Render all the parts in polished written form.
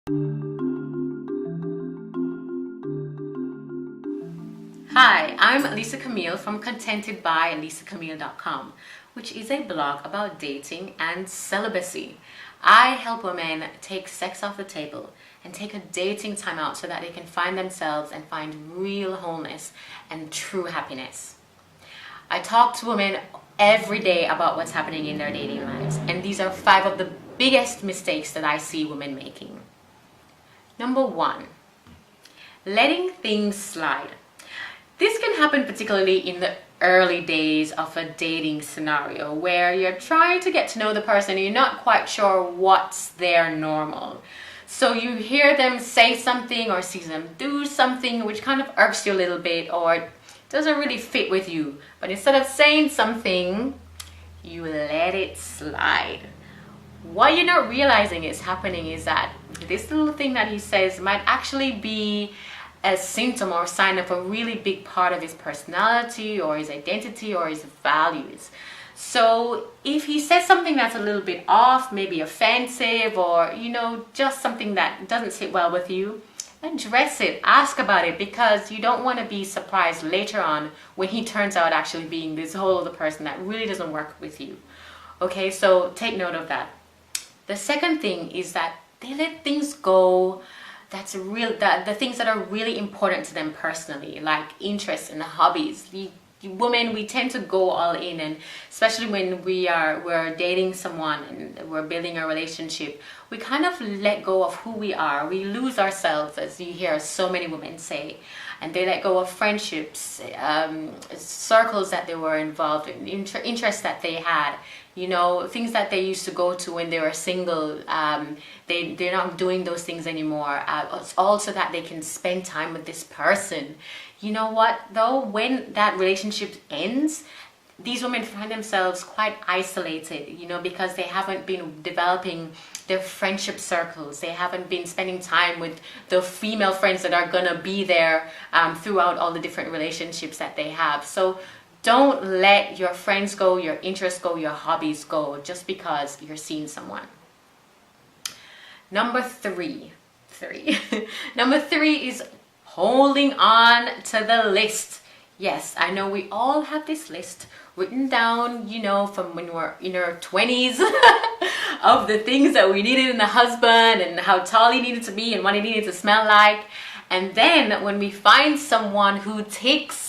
Hi, I'm Lisa Camille from contentedbylisacamille.com, which is a blog about dating and celibacy. I help women take sex off the table and take a dating time out so that they can find themselves and find real wholeness and true happiness. I talk to women every day about what's happening in their dating lives, and these are 5 of the biggest mistakes that I see women making. Number 1, letting things slide. This can happen particularly in the early days of a dating scenario where you're trying to get to know the person and you're not quite sure what's their normal. So you hear them say something or see them do something which kind of irks you a little bit or doesn't really fit with you. But instead of saying something, you let it slide. What you're not realizing is happening is that this little thing that he says might actually be a symptom or a sign of a really big part of his personality or his identity or his values. So if he says something that's a little bit off, maybe offensive, or just something that doesn't sit well with you, address it, ask about it, because you don't want to be surprised later on when he turns out actually being this whole other person that really doesn't work with you. Okay, so take note of that. The second thing is that they let things go the things that are really important to them personally, like interests and hobbies. Women, we tend to go all in, and especially when we're dating someone and we're building a relationship, we kind of let go of who we are. We lose ourselves, as you hear so many women say, and they let go of friendships, circles that they were involved in, interests that they had, things that they used to go to when they were single. They're not doing those things anymore. All so that they can spend time with this person. You know what though? When that relationship ends, these women find themselves quite isolated, because they haven't been developing their friendship circles. They haven't been spending time with the female friends that are gonna be there throughout all the different relationships that they have. So don't let your friends go, your interests go, your hobbies go just because you're seeing someone. Number 3. Number 3 is holding on to the list. Yes, I know we all have this list written down, from when we're in our 20s of the things that we needed in a husband and how tall he needed to be and what he needed to smell like. And then when we find someone who ticks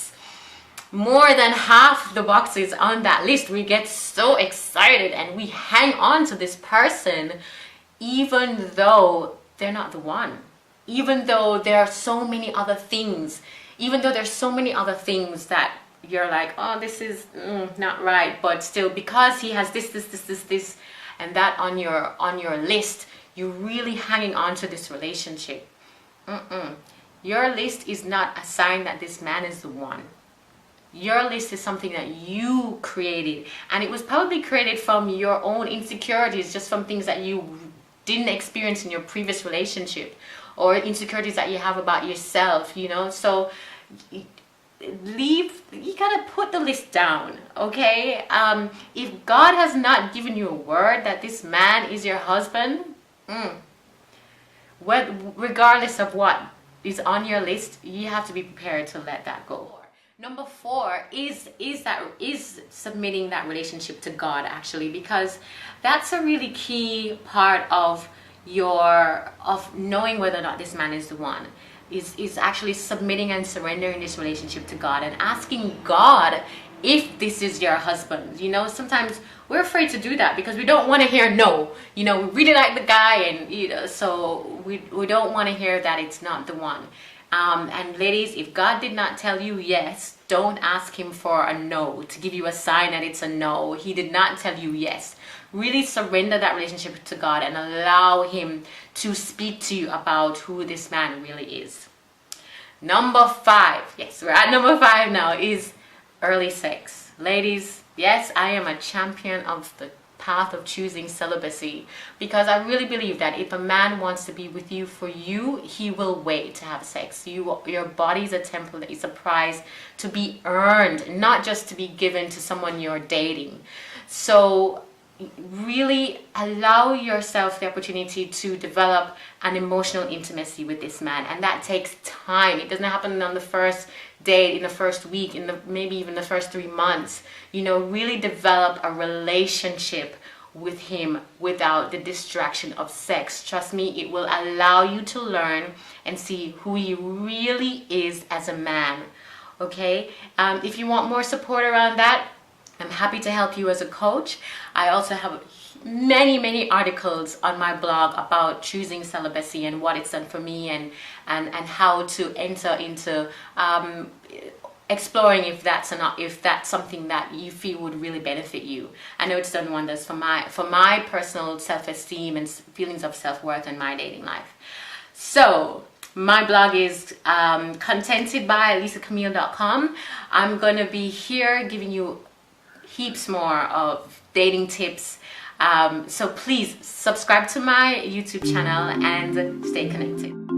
more than half the boxes on that list, we get so excited and we hang on to this person even though they're not the one. Even though there are so many other things, that you're like, oh, this is not right, but still, because he has this, and that on your list, you're really hanging on to this relationship. Your list is not a sign that this man is the one. Your list is something that you created, and it was probably created from your own insecurities, just from things that you didn't experience in your previous relationship, or insecurities that you have about yourself, so you gotta put the list down, okay? If God has not given you a word that this man is your husband, regardless of what is on your list, you have to be prepared to let that go. Number 4 is submitting that relationship to God, actually, because that's a really key part of knowing whether or not this man is the one. Is actually submitting and surrendering this relationship to God and asking God if this is your husband. Sometimes we're afraid to do that because we don't want to hear no. We really like the guy, and so we don't want to hear that it's not the one. And ladies, if God did not tell you yes, don't ask him for a no, to give you a sign that it's a no. He did not tell you yes. Really surrender that relationship to God and allow him to speak to you about who this man really is. Number 5, yes, we're at number 5 now, is early sex. Ladies, yes, I am a champion of the path of choosing celibacy, because I really believe that if a man wants to be with you for you, he will wait to have sex. Your body is a temple, it's a prize to be earned, not just to be given to someone you're dating. So really allow yourself the opportunity to develop an emotional intimacy with this man, and that takes time. It doesn't happen on the first date, in the first week, in the maybe even the first 3 months. Really develop a relationship with him without the distraction of sex. Trust me, it will allow you to learn and see who he really is as a man. Okay, if you want more support around that, I'm happy to help you as a coach. I also have many articles on my blog about choosing celibacy and what it's done for me, and how to enter into exploring if that's something that you feel would really benefit you. I know it's done wonders for my personal self-esteem and feelings of self-worth in my dating life. So my blog is contentedbyalisacamille.com. I'm gonna be here giving you heaps more of dating tips. So please subscribe to my YouTube channel and stay connected.